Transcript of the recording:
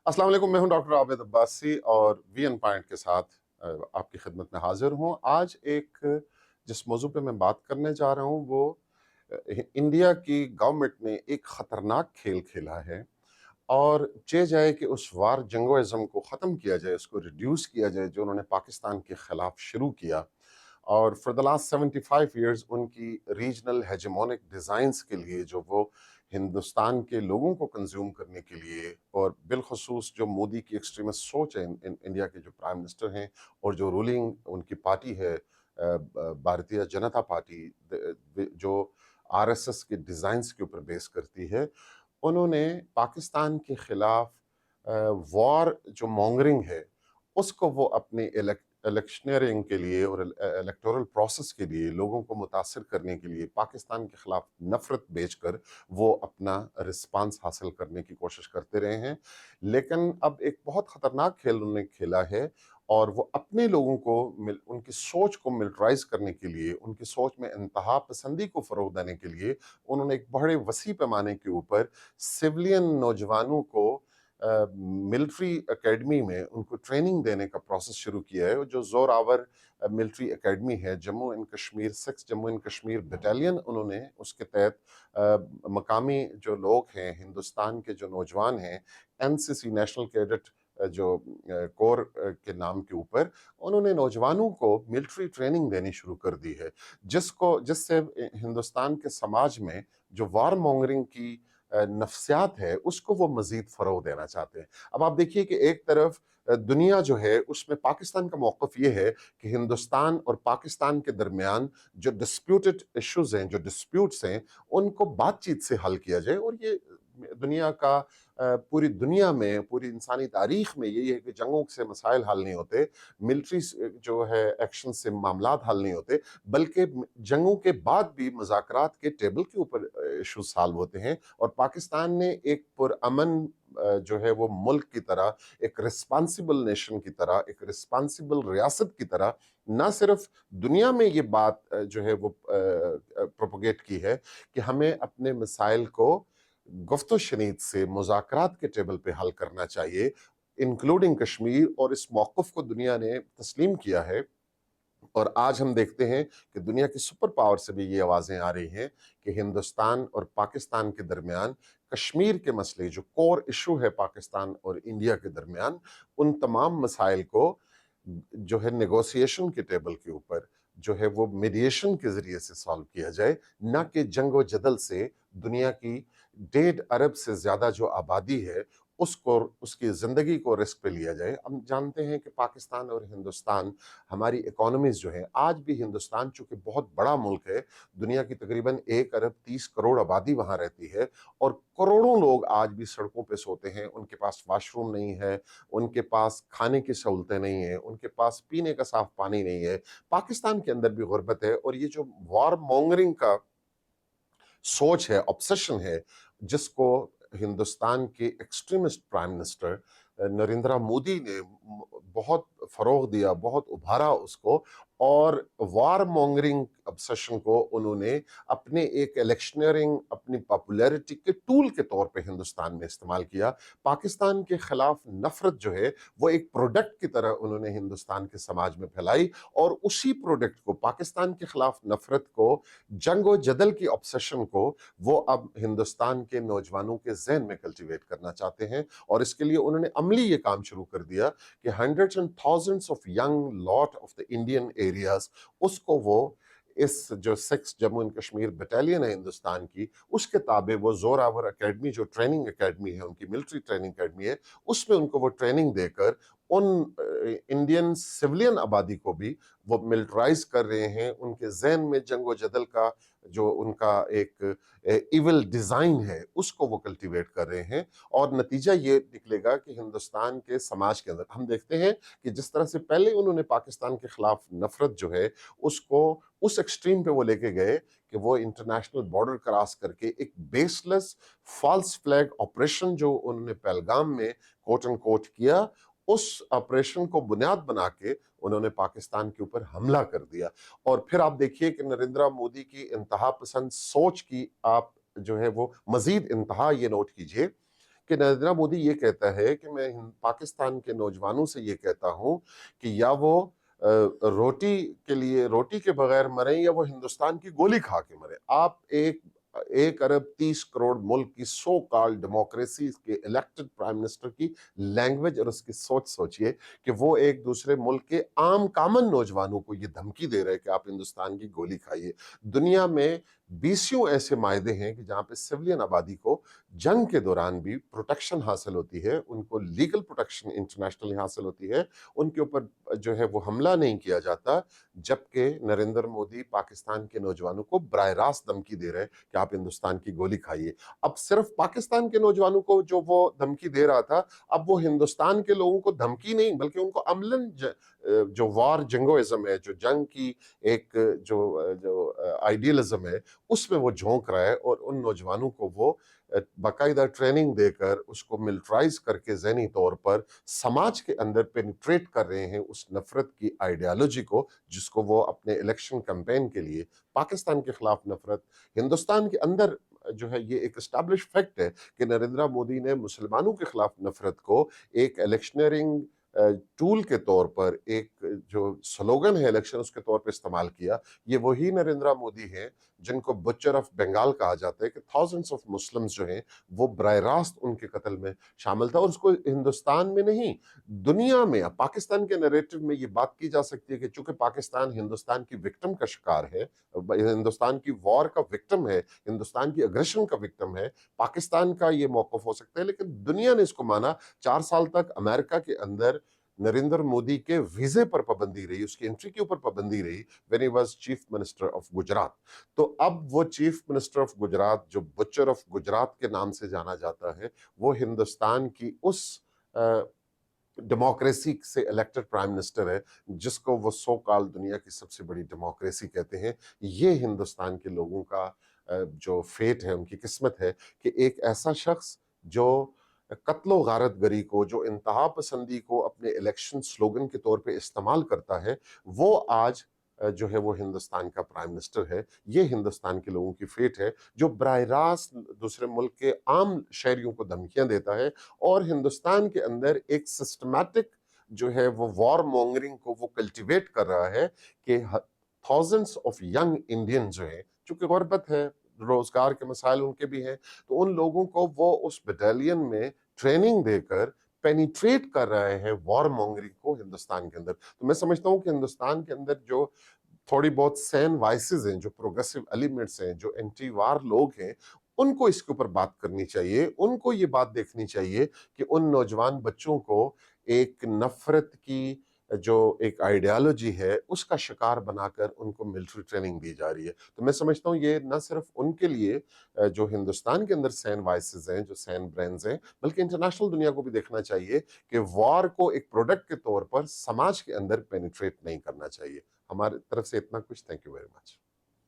अस्सलाम वालेकुम, मैं हूं डॉक्टर आबिद अब्बासी और वी एन पॉइंट के साथ आपकी खिदमत में हाजिर हूं। आज जिस मौजू पे मैं बात करने जा रहा हूं वो इंडिया की गवर्नमेंट ने एक ख़तरनाक खेल खेला है और चाहे जाए कि उस वार जंगोइज़्म को ख़त्म किया जाए, उसको रिड्यूस किया जाए जो उन्होंने पाकिस्तान के ख़िलाफ़ शुरू किया। और फॉर द लास्ट 75 ईयर्स उनकी रीजनल हेजेमोनिक डिज़ाइंस के लिए जो वो हिंदुस्तान के लोगों को कंज्यूम करने के लिए, और बिलखसूस जो मोदी की एक्सट्रीमिस्ट सोच है, इंडिया के जो प्राइम मिनिस्टर हैं और जो रूलिंग उनकी पार्टी है भारतीय जनता पार्टी, जो आरएसएस के डिज़ाइंस के ऊपर बेस करती है, उन्होंने पाकिस्तान के खिलाफ वॉर जो मॉन्गरिंग है उसको वो अपने इलेक्शनरिंग के लिए और इलेक्टोरल प्रोसेस के लिए लोगों को मुतासर करने के लिए पाकिस्तान के खिलाफ नफरत बेचकर वो अपना रिस्पांस हासिल करने की कोशिश करते रहे हैं। लेकिन अब एक बहुत ख़तरनाक खेल उन्होंने खेला है और वो अपने लोगों को उनकी सोच को मिलिटराइज करने के लिए, उनकी सोच में इंतहा पसंदी को फ़रोग़ देने के लिए उन्होंने एक बड़े वसी पैमाने के ऊपर सिविलियन नौजवानों को मिलिट्री एकेडमी में उनको ट्रेनिंग देने का प्रोसेस शुरू किया है। जो ज़ोरावर मिलिट्री एकेडमी है, Jammu and Kashmir 6 Jammu and Kashmir battalion, उन्होंने उसके तहत मकामी जो लोग हैं, हिंदुस्तान के जो नौजवान हैं, एनसीसी नेशनल कैडेट जो कोर के नाम के ऊपर उन्होंने नौजवानों को मिलिट्री ट्रेनिंग देनी शुरू कर दी है, जिससे हिंदुस्तान के समाज में जो वार मॉन्गरिंग की नफ्सियात है उसको वो मजीद फ़रोग़ देना चाहते हैं। अब आप देखिए कि एक तरफ दुनिया जो है उसमें पाकिस्तान का मौक़िफ़ ये है कि हिंदुस्तान और पाकिस्तान के दरमियान जो डिस्प्यूटेड इश्यूज़ हैं, जो डिस्प्यूट्स हैं, उनको बातचीत से हल किया जाए। और ये दुनिया का पूरी दुनिया में, पूरी इंसानी तारीख़ में यही है कि जंगों से मसाइल हल नहीं होते, मिलिट्री जो है एक्शन से मामलात हल नहीं होते, बल्कि जंगों के बाद भी मुज़ाकरात के टेबल के ऊपर इशूज़ सॉल्व होते हैं। और पाकिस्तान ने एक पुरअमन जो है वो मुल्क की तरह, एक रिस्पांसिबल नेशन की तरह, एक रिस्पांसिबल रियासत की तरह ना सिर्फ दुनिया में ये बात जो है वो प्रोपोगेट की है कि हमें अपने मसाइल को गुफ्तो शनीद से मुज़ाकरात के टेबल पे हल करना चाहिए, इंक्लूडिंग कश्मीर। और इस मौक़िफ़ को दुनिया ने तस्लीम किया है। और आज हम देखते हैं कि दुनिया की सुपर पावर से भी ये आवाज़ें आ रही हैं कि हिंदुस्तान और पाकिस्तान के दरमियान कश्मीर के मसले, जो कोर इशू है पाकिस्तान और इंडिया के दरमियान, उन तमाम मसाइल को जो है नेगोशिएशन के टेबल के ऊपर जो है वो मीडिएशन के ज़रिए से सॉल्व किया जाए, ना कि जंग व जदल से। दुनिया की 1.5 अरब से ज़्यादा जो आबादी है उसको, उसकी ज़िंदगी को रिस्क पे लिया जाए। हम जानते हैं कि पाकिस्तान और हिंदुस्तान, हमारी इकोनॉमीज़ जो हैं, आज भी हिंदुस्तान चूँकि बहुत बड़ा मुल्क है, दुनिया की तकरीबन 1 अरब 30 करोड़ आबादी वहाँ रहती है और करोड़ों लोग आज भी सड़कों पे सोते हैं। उनके पास वाशरूम नहीं है, उनके पास खाने की सहूलतें नहीं हैं, उनके पास पीने का साफ़ पानी नहीं है। पाकिस्तान के अंदर भी गुर्बत है और ये जो वॉर मॉन्गरिंग का सोच है, ऑब्सेशन है, जिसको हिंदुस्तान के extremist prime minister Narendra Modi ने बहुत फ़रोग़ दिया, बहुत उभारा उसको, और वार मॉन्गरिंग ऑब्सेशन को उन्होंने अपने एक इलेक्शनरिंग, अपनी पॉपुलैरिटी के टूल के तौर पे हिंदुस्तान में इस्तेमाल किया। पाकिस्तान के खिलाफ नफ़रत जो है वो एक प्रोडक्ट की तरह उन्होंने हिंदुस्तान के समाज में फैलाई, और उसी प्रोडक्ट को, पाकिस्तान के खिलाफ नफ़रत को, जंग व जदल की ऑब्सेशन को वो अब हिंदुस्तान के नौजवानों के ज़हन में कल्टिवेट करना चाहते हैं। और इसके लिए उन्होंने अमली ये काम शुरू कर दिया कि hundreds and thousands of young lot of the Indian areas, उसको वो इस जो 6 जम्मू एंड कश्मीर बटालियन है हिंदुस्तान की, उसके ताबे वो जोरावर एकेडमी, जो ट्रेनिंग एकेडमी है, उनकी मिलिट्री ट्रेनिंग एकेडमी है, उसमें उनको वो ट्रेनिंग देकर उन इंडियन सिविलियन आबादी को भी वो मिलिटराइज कर रहे हैं। उनके जहन में जंग व जदल का जो उनका एक इविल डिज़ाइन है उसको वो कल्टीवेट कर रहे हैं। और नतीजा ये निकलेगा कि हिंदुस्तान के समाज के अंदर हम देखते हैं कि जिस तरह से पहले उन्होंने पाकिस्तान के खिलाफ नफरत जो है उसको उस एक्सट्रीम पे वो लेके गए कि वो इंटरनेशनल बॉर्डर क्रॉस करके एक बेसलेस फॉल्स फ्लैग ऑपरेशन जो उन्होंने पहलगाम में कोट एंड कोट किया, उस ऑपरेशन को बुनियाद बना के उन्होंने पाकिस्तान के ऊपर हमला कर दिया। और फिर आप देखिए कि नरेंद्र मोदी की इंतहा पसंद सोच की आप जो है वो मजीद इंतहा ये नोट कीजिए کہ نریندر مودی یہ کہتا ہے کہ میں پاکستان کے نوجوانوں سے یہ کہتا ہوں کہ یا وہ روٹی کے لیے روٹی کے بغیر مریں یا وہ ہندوستان کی گولی کھا کے مریں۔ آپ 1 ارب 30 کروڑ ملک کی سو کال ڈیموکریسی کے الیکٹڈ پرائم منسٹر کی لینگویج اور اس کی سوچ سوچئے کہ وہ ایک دوسرے ملک کے عام کامن نوجوانوں کو یہ دھمکی دے رہے کہ آپ ہندوستان کی گولی کھائیے۔ دنیا میں 20 ایسے معاہدے ہیں کہ جہاں پہ سولین آبادی کو جنگ کے دوران بھی پروٹیکشن حاصل ہوتی ہے، ان کو لیگل پروٹیکشن انٹرنیشنلی حاصل ہوتی ہے، ان کے اوپر جو ہے وہ حملہ نہیں کیا جاتا، جبکہ نریندر مودی پاکستان کے نوجوانوں کو براہ راست دھمکی دے رہے کہ آپ ہندوستان کی گولی کھائیے۔ اب صرف پاکستان کے نوجوانوں کو جو وہ دھمکی دے رہا تھا، اب وہ ہندوستان کے لوگوں کو دھمکی نہیں بلکہ ان کو عملاً جو وار جنگوازم ہے، جو جنگ کی ایک جو آئیڈیلزم ہے، اس میں وہ جھونک رہا ہے، اور ان نوجوانوں کو وہ باقاعدہ ٹریننگ دے کر اس کو ملٹرائز کر کے ذہنی طور پر سماج کے اندر پینیٹریٹ کر رہے ہیں اس نفرت کی آئیڈیالوجی کو، جس کو وہ اپنے الیکشن کیمپین کے لیے پاکستان کے خلاف نفرت، ہندوستان کے اندر جو ہے یہ ایک اسٹیبلش فیکٹ ہے کہ نریندر مودی نے مسلمانوں کے خلاف نفرت کو ایک الیکشنرنگ ٹول کے طور پر، ایک جو سلوگن ہے الیکشن اس کے طور پر استعمال کیا۔ یہ وہی نریندر مودی ہیں جن کو بچر آف بنگال کہا جاتا ہے کہ تھاؤزنڈز آف مسلمز جو ہیں وہ براہ راست ان کے قتل میں شامل تھا، اور اس کو ہندوستان میں نہیں دنیا میں، پاکستان کے نیریٹو میں یہ بات کی جا سکتی ہے کہ چونکہ پاکستان ہندوستان کی وکٹم کا شکار ہے، ہندوستان کی وار کا وکٹم ہے، ہندوستان کی اگریشن کا وکٹم ہے، پاکستان کا یہ موقف ہو سکتا ہے، لیکن دنیا نے اس کو مانا۔ 4 سال تک امریکہ کے اندر نریندر مودی کے ویزے پر پابندی رہی، اس کی انٹری کے اوپر پابندی رہی when he was chief minister of Gujarat. تو اب وہ چیف منسٹر آف گجرات جو بچر آف گجرات کے نام سے جانا جاتا ہے، وہ ہندوستان کی اس ڈیموکریسی سے الیکٹڈ پرائم منسٹر ہے جس کو وہ سو کال دنیا کی سب سے بڑی ڈیموکریسی کہتے ہیں۔ یہ ہندوستان کے لوگوں کا جو فیٹ ہے، ان کی قسمت ہے کہ ایک ایسا شخص جو قتل و غارت گری کو، جو انتہا پسندی کو اپنے الیکشن سلوگن کے طور پہ استعمال کرتا ہے، وہ آج جو ہے وہ ہندوستان کا پرائم منسٹر ہے۔ یہ ہندوستان کے لوگوں کی فیٹ ہے جو براہ راست دوسرے ملک کے عام شہریوں کو دھمکیاں دیتا ہے، اور ہندوستان کے اندر ایک سسٹمیٹک جو ہے وہ وار مونگرنگ کو وہ کلٹیویٹ کر رہا ہے کہ تھاؤزنڈز آف ینگ انڈین جو ہیں، چونکہ غربت ہے، روزگار کے مسائل ان کے بھی ہیں، تو ان لوگوں کو وہ اس بٹالین میں ٹریننگ دے کر پینیٹریٹ کر رہے ہیں وار مونگرنگ کو ہندوستان کے اندر۔ تو میں سمجھتا ہوں کہ ہندوستان کے اندر جو تھوڑی بہت سین وائسز ہیں، جو پروگریسو ایلیمنٹس ہیں، جو اینٹی وار لوگ ہیں، ان کو اس کے اوپر بات کرنی چاہیے، ان کو یہ بات دیکھنی چاہیے کہ ان نوجوان بچوں کو ایک نفرت کی جو ایک آئیڈیالوجی ہے اس کا شکار بنا کر ان کو ملٹری ٹریننگ دی جا رہی ہے۔ تو میں سمجھتا ہوں یہ نہ صرف ان کے لیے جو ہندوستان کے اندر سین وائسز ہیں، جو سین برینز ہیں، بلکہ انٹرنیشنل دنیا کو بھی دیکھنا چاہیے کہ وار کو ایک پروڈکٹ کے طور پر سماج کے اندر پینیٹریٹ نہیں کرنا چاہیے۔ ہماری طرف سے اتنا کچھ، تھینک یو ویری مچ۔